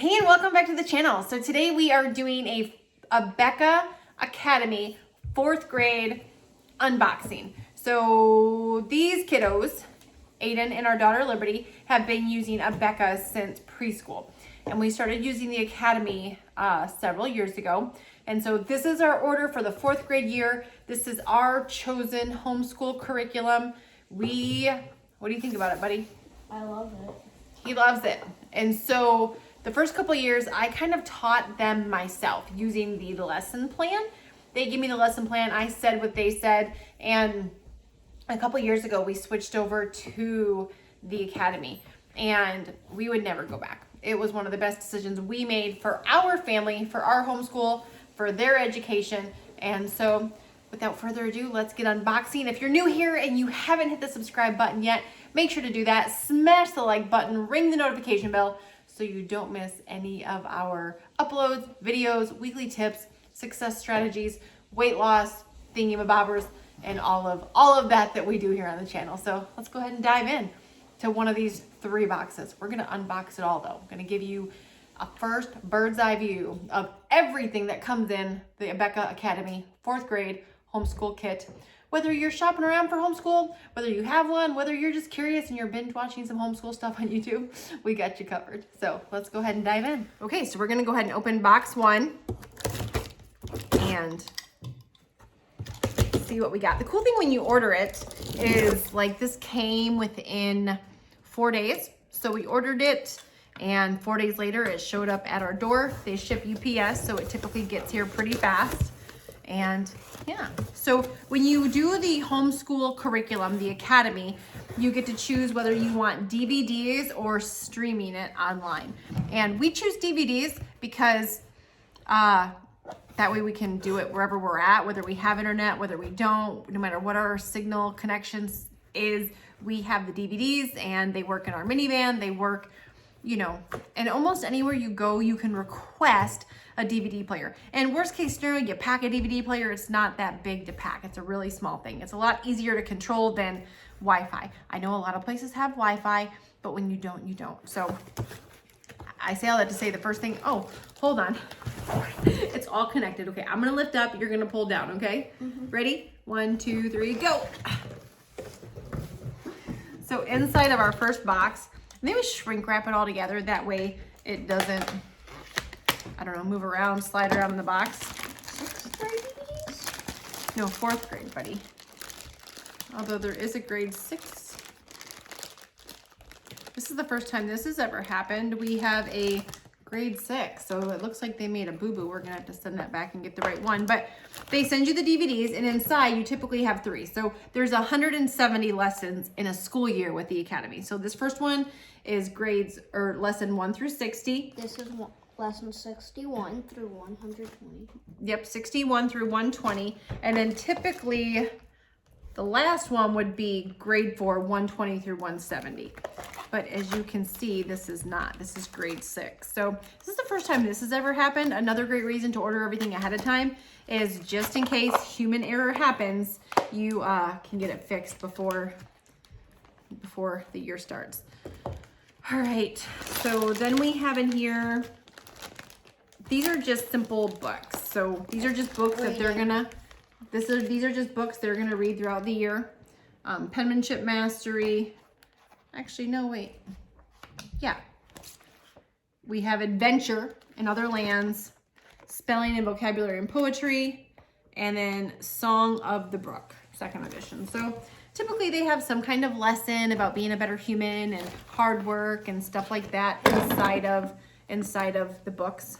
Hey, and welcome back to the channel. So today we are doing a Abeka Academy 4th grade unboxing. So these kiddos, Aiden and our daughter Liberty, have been using Abeka since preschool. And we started using the Academy several years ago. And so this is our order for the 4th grade year. This is our chosen homeschool curriculum. What do you think about it, buddy? I love it. He loves it. And so the first couple of years, I kind of taught them myself using the lesson plan. They gave me the lesson plan. I said what they said. And a couple of years ago, we switched over to the Academy. And we would never go back. It was one of the best decisions we made for our family, for our homeschool, for their education. And so without further ado, let's get unboxing. If you're new here and you haven't hit the subscribe button yet, make sure to do that. Smash the like button, ring the notification bell so you don't miss any of our uploads, videos, weekly tips, success strategies, weight loss, thingy-mabobbers, and all of that we do here on the channel. So let's go ahead and dive in to one of these 3 boxes. We're gonna unbox it all though. I'm gonna give you a first bird's eye view of everything that comes in the Abeka Academy 4th grade homeschool kit. Whether you're shopping around for homeschool, whether you have one, whether you're just curious and you're binge watching some homeschool stuff on YouTube, we got you covered. So let's go ahead and dive in. Okay, so we're gonna go ahead and open box 1 and see what we got. The cool thing when you order it is like this came within 4 days. So we ordered it and 4 days later it showed up at our door. They ship UPS, so it typically gets here pretty fast. And yeah, so when you do the homeschool curriculum, the Academy, you get to choose whether you want DVDs or streaming it online. And we choose DVDs because that way we can do it wherever we're at, whether we have internet, whether we don't, no matter what our signal connections is, we have the DVDs and they work in our minivan, they work, you know, and almost anywhere you go, you can request a DVD player. And worst case scenario, you pack a DVD player, it's not that big to pack. It's a really small thing. It's a lot easier to control than Wi-Fi. I know a lot of places have Wi-Fi, but when you don't, you don't. So I say all that to say the first thing, oh, hold on. It's all connected. Okay, I'm gonna lift up, you're gonna pull down, okay? Ready? 1, 2, 3, go. So inside of our first box, maybe shrink wrap it all together. That way it doesn't, I don't know, move around, slide around in the box. 6th grade DVDs? No, 4th grade, buddy. Although there is a grade 6. This is the first time this has ever happened. We have a grade 6, so it looks like they made a boo-boo. We're gonna have to send that back and get the right one. But they send you the DVDs, and inside you typically have 3. So there's 170 lessons in a school year with the Academy. So this first one is grades, or lesson 1 through 60. This is lesson 61 through 120. Yep, 61 through 120. And then typically the last one would be grade 4, 120 through 170. But as you can see, this is not. This is grade 6. So this is the first time this has ever happened. Another great reason to order everything ahead of time is just in case human error happens, you can get it fixed before the year starts. All right, so then we have in here, these are just simple books. So these are just books that they're gonna, these are just books they're gonna read throughout the year. Penmanship mastery. Actually, no, wait. Yeah. We have adventure in other lands, spelling and vocabulary and poetry, and then Song of the Brook, 2nd edition. So typically they have some kind of lesson about being a better human and hard work and stuff like that inside of the books.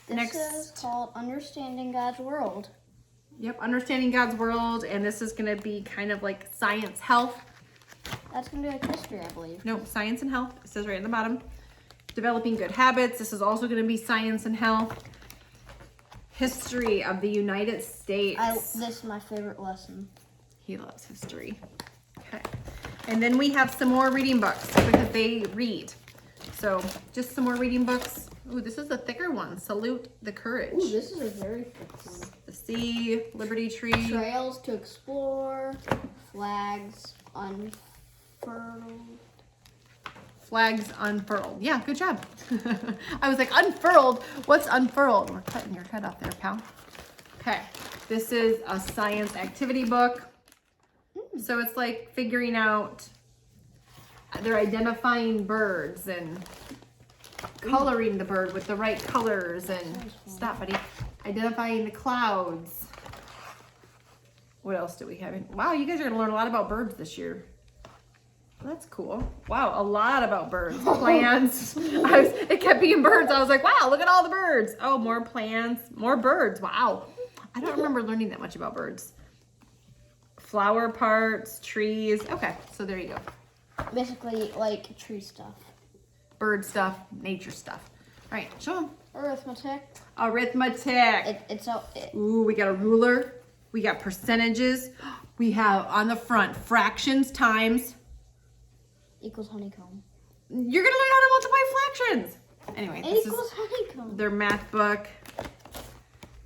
This is called Understanding God's World. Yep, Understanding God's World, and this is gonna be kind of like science, health. That's gonna be like history, I believe. No, science and health. It says right at the bottom. Developing good habits. This is also gonna be science and health. History of the United States. This is my favorite lesson. He loves history. Okay. And then we have some more reading books because they read. So just some more reading books. Ooh, this is a thicker one. Salute the Courage. Ooh, this is a very thick one. The Sea, Liberty Tree. Trails to Explore, Flags Unfurled. Flags unfurled. Yeah, good job. I was like, unfurled? What's unfurled? We're cutting your head off there, pal. Okay, this is a science activity book. So it's like figuring out, they're identifying birds and coloring the bird with the right colors and, stop buddy, identifying the clouds. What else do we have? Wow, you guys are gonna learn a lot about birds this year. That's cool. Wow, a lot about birds. Plants. It kept being birds. I was like, wow, look at all the birds. Oh, more plants, more birds. Wow. I don't remember learning that much about birds. Flower parts, trees. Okay, so there you go. Basically, like tree stuff. Bird stuff, nature stuff. All right, show them. Arithmetic. Arithmetic. Ooh, we got a ruler. We got percentages. We have on the front fractions times. Equals honeycomb. You're gonna learn how to multiply fractions. Anyway, It equals honeycomb. their math book.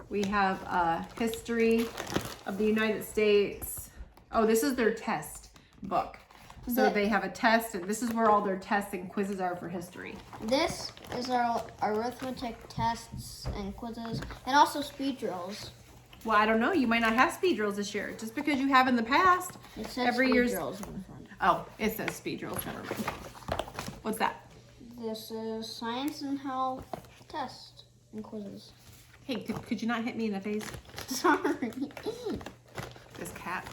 We have history of the United States. Oh, this is their test book. So they have a test, and this is where all their tests and quizzes are for history. This is our arithmetic tests and quizzes, and also speed drills. Well, I don't know. You might not have speed drills this year, just because you have in the past. It says Every speed year's drills in the front. Oh, it says speed drills. Never mind. What's that? This is science and health test and quizzes. Hey, could you not hit me in the face? Sorry. This cat.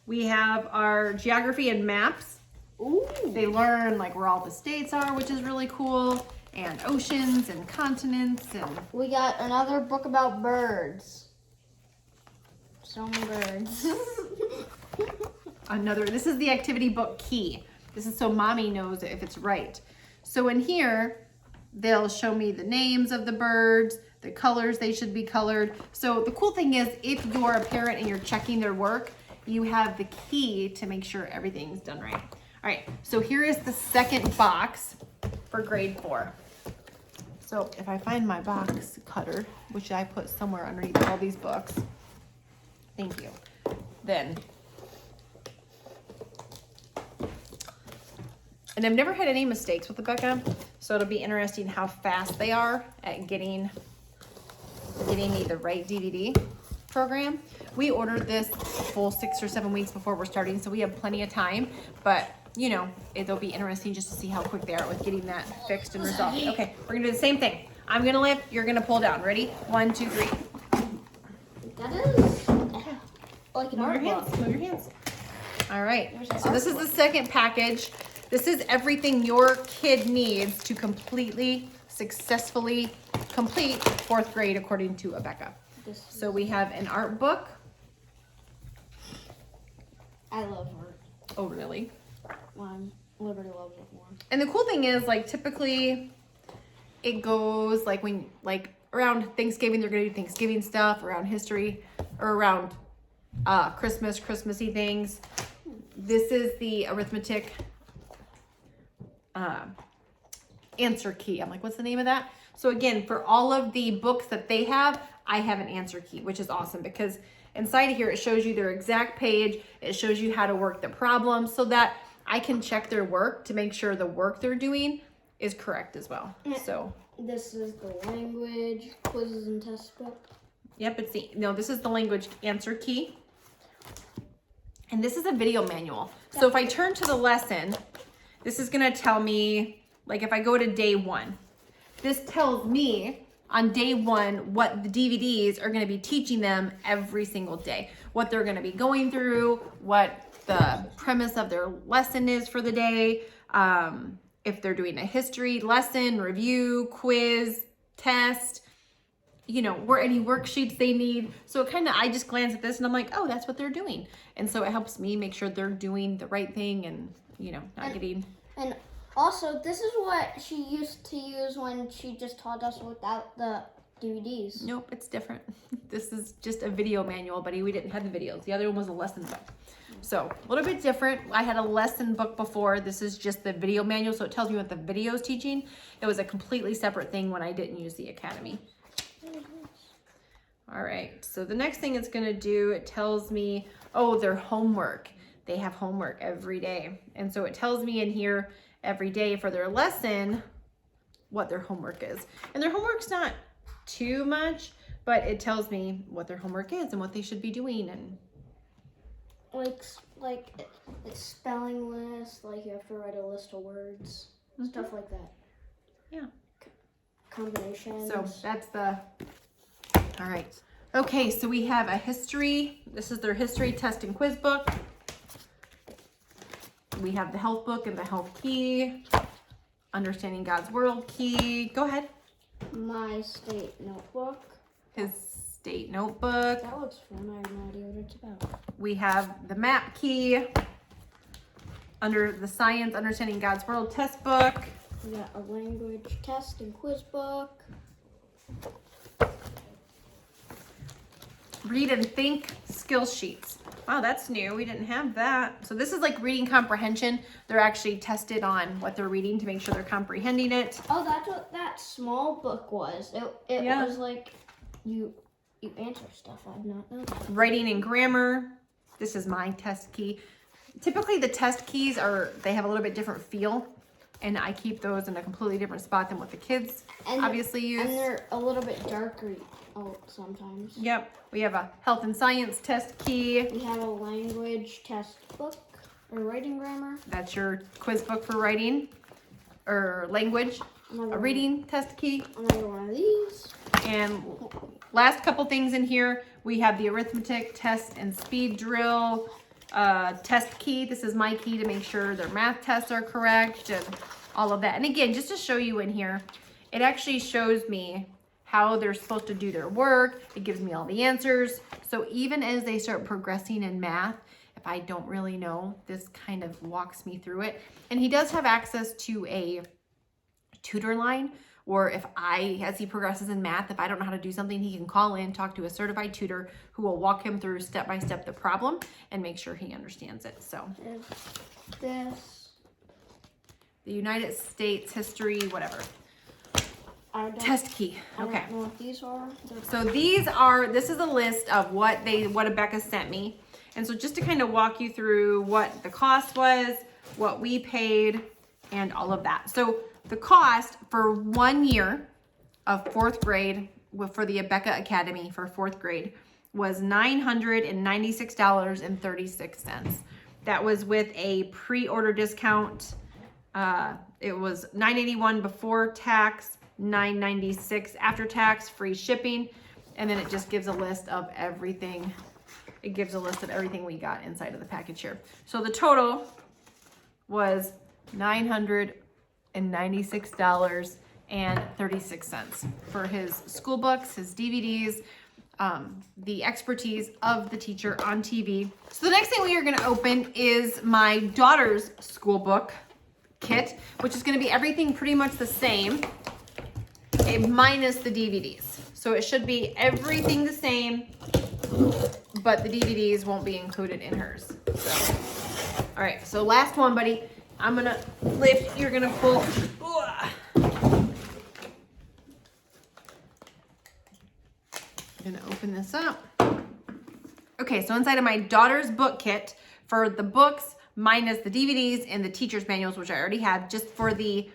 We have our geography and maps. Ooh. They learn like where all the states are, which is really cool, and oceans and continents and We got another book about birds. So many birds. another. This is the activity book key. This is so mommy knows if it's right. So in here, they'll show me the names of the birds, the colors they should be colored. So the cool thing is, if you're a parent and you're checking their work, you have the key to make sure everything's done right. All right, so here is the second box for grade 4. So if I find my box cutter, which I put somewhere underneath all these books, thank you, then. And I've never had any mistakes with Abeka, so it'll be interesting how fast they are at getting me the right DVD program. We ordered this full 6 or 7 weeks before we're starting, so we have plenty of time, but you know, it'll be interesting just to see how quick they are with getting that fixed and resolved. Okay, we're gonna do the same thing. I'm gonna lift, you're gonna pull down. Ready? 1, 2, 3. That is like an Move art your book. hands, move your hands. All right, There's an so this is art the second package. This is everything your kid needs to completely, successfully complete 4th grade according to Abeka. So we have an art book. I love art. Oh, really? Liberty loves it more. And the cool thing is, like, typically it goes like when, like, around Thanksgiving, they're gonna do Thanksgiving stuff, around history, or around Christmassy things. This is the arithmetic answer key. I'm like, what's the name of that? So again, for all of the books that they have, I have an answer key, which is awesome because inside of here, it shows you their exact page. It shows you how to work the problem so that I can check their work to make sure the work they're doing is correct as well. So This is the language quizzes and test book. yep, this is the language answer key. And this is a video manual. So if I turn to the lesson, this is gonna tell me, like if I go to day 1, this tells me on day 1 what the DVDs are gonna be teaching them every single day, what they're gonna be going through, what the premise of their lesson is for the day, if they're doing a history lesson, review, quiz, test, you know, where any worksheets they need. So it kind of, I just glance at this and I'm like, oh, that's what they're doing. And so it helps me make sure they're doing the right thing and, you know, not getting. And also, this is what she used to use when she just taught us without the DVDs. Nope, it's different. This is just a video manual, buddy. We didn't have the videos. The other one was a lesson book. So a little bit different. I had a lesson book before. This is just the video manual. So it tells me what the video is teaching. It was a completely separate thing when I didn't use the Academy. All right, so the next thing it's gonna do, it tells me, oh, their homework. They have homework every day. And so it tells me in here every day for their lesson what their homework is. And their homework's not too much, but it tells me what their homework is and what they should be doing. And like spelling list, like you have to write a list of words, stuff like that. Yeah. Combinations. So that's the, all right. Okay, so we have a history. This is their history test and quiz book. We have the health book and the health key. Understanding God's World key. Go ahead. My state notebook. His state notebook. That looks fun. I have no idea what it's about. We have the map key. Under the science, Understanding God's World test book. We got a language test and quiz book. Read and think skill sheets. Wow, that's new. We didn't have that. So this is like reading comprehension. They're actually tested on what they're reading to make sure they're comprehending it. Oh, that's what that small book was. It Yeah. was like you answer stuff. I've not known that. Writing and grammar. This is my test key. Typically the test keys they have a little bit different feel, and I keep those in a completely different spot than what the kids obviously use. And they're a little bit darker sometimes. Yep. We have a health and science test key. We have a language test book or writing grammar. That's your quiz book for writing or language. A reading test key. Another one of these. And last couple things in here, we have the arithmetic test and speed drill test key. This is my key to make sure their math tests are correct and all of that. And again, just to show you in here, it actually shows me how they're supposed to do their work. It gives me all the answers. So even as they start progressing in math, if I don't really know, this kind of walks me through it. And he does have access to a tutor line, or as he progresses in math, if I don't know how to do something, he can call in, talk to a certified tutor who will walk him through step by step the problem and make sure he understands it. So this. The United States history, whatever. Test key. Okay. I don't know what these are. So this is a list of what Abeka sent me. And so just to kind of walk you through what the cost was, what we paid, and all of that. So the cost for 1 year of 4th grade for the Abeka Academy for 4th grade was $996.36. That was with a pre-order discount. It was $981 before tax, $996 after tax, free shipping, and then it just gives a list of everything. It gives a list of everything we got inside of the package here. So the total was $996.36 for his school books, his DVDs, the expertise of the teacher on TV. So the next thing we are going to open is my daughter's school book kit, which is going to be everything pretty much the same, minus the DVDs. So it should be everything the same, but the DVDs won't be included in hers. So, all right, so last one, buddy. I'm gonna lift, you're gonna pull. I'm gonna open this up. Okay, so inside of my daughter's book kit for the books minus the DVDs and the teacher's manuals, which I already have, just for the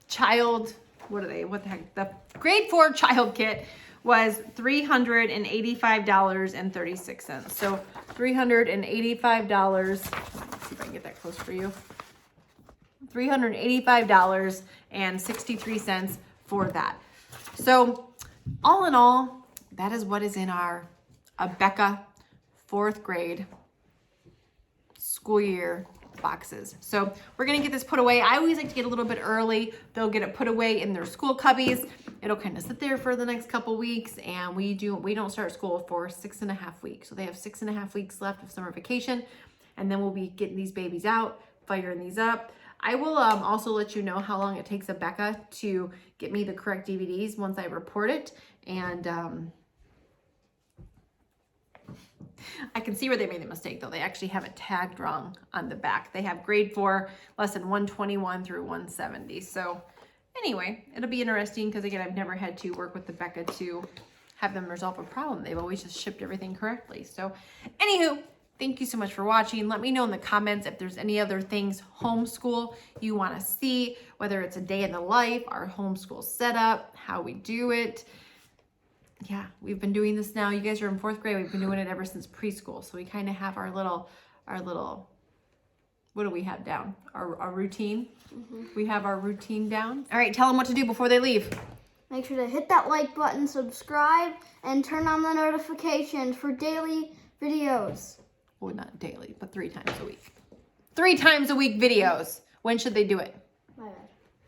child, what the heck, the grade 4 child kit was $385.36. So $385, let's see if I can get that close for you. $385.63 for that. So all in all, that is what is in our Abeka 4th grade school year boxes. So we're gonna get this put away. I always like to get a little bit early. They'll get it put away in their school cubbies. It'll kind of sit there for the next couple weeks, and we don't start school for 6.5 weeks. So they have 6.5 weeks left of summer vacation, and then we'll be getting these babies out, firing these up. I will also let you know how long it takes Abeka to get me the correct DVDs once I report it, and I can see where they made the mistake, though. They actually have it tagged wrong on the back. They have grade 4, lesson 121 through 170. So anyway, it'll be interesting because, again, I've never had to work with Abeka to have them resolve a problem. They've always just shipped everything correctly. So anywho, Thank you so much for watching. Let me know in the comments if there's any other things homeschool you want to see, whether it's a day in the life, our homeschool setup, how we do it. Yeah, we've been doing this now. You guys are in 4th grade. We've been doing it ever since preschool. So we kind of have our little, what do we have down? Our routine. We have our routine down. All right, tell them what to do before they leave. Make sure to hit that like button, subscribe, and turn on the notifications for daily videos. Well, not daily, but 3 times a week. 3 times a week videos. When should they do it? My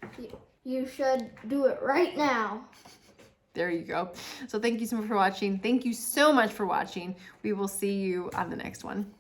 bad. You should do it right now. There you go. So thank you so much for watching. Thank you so much for watching. We will see you on the next one.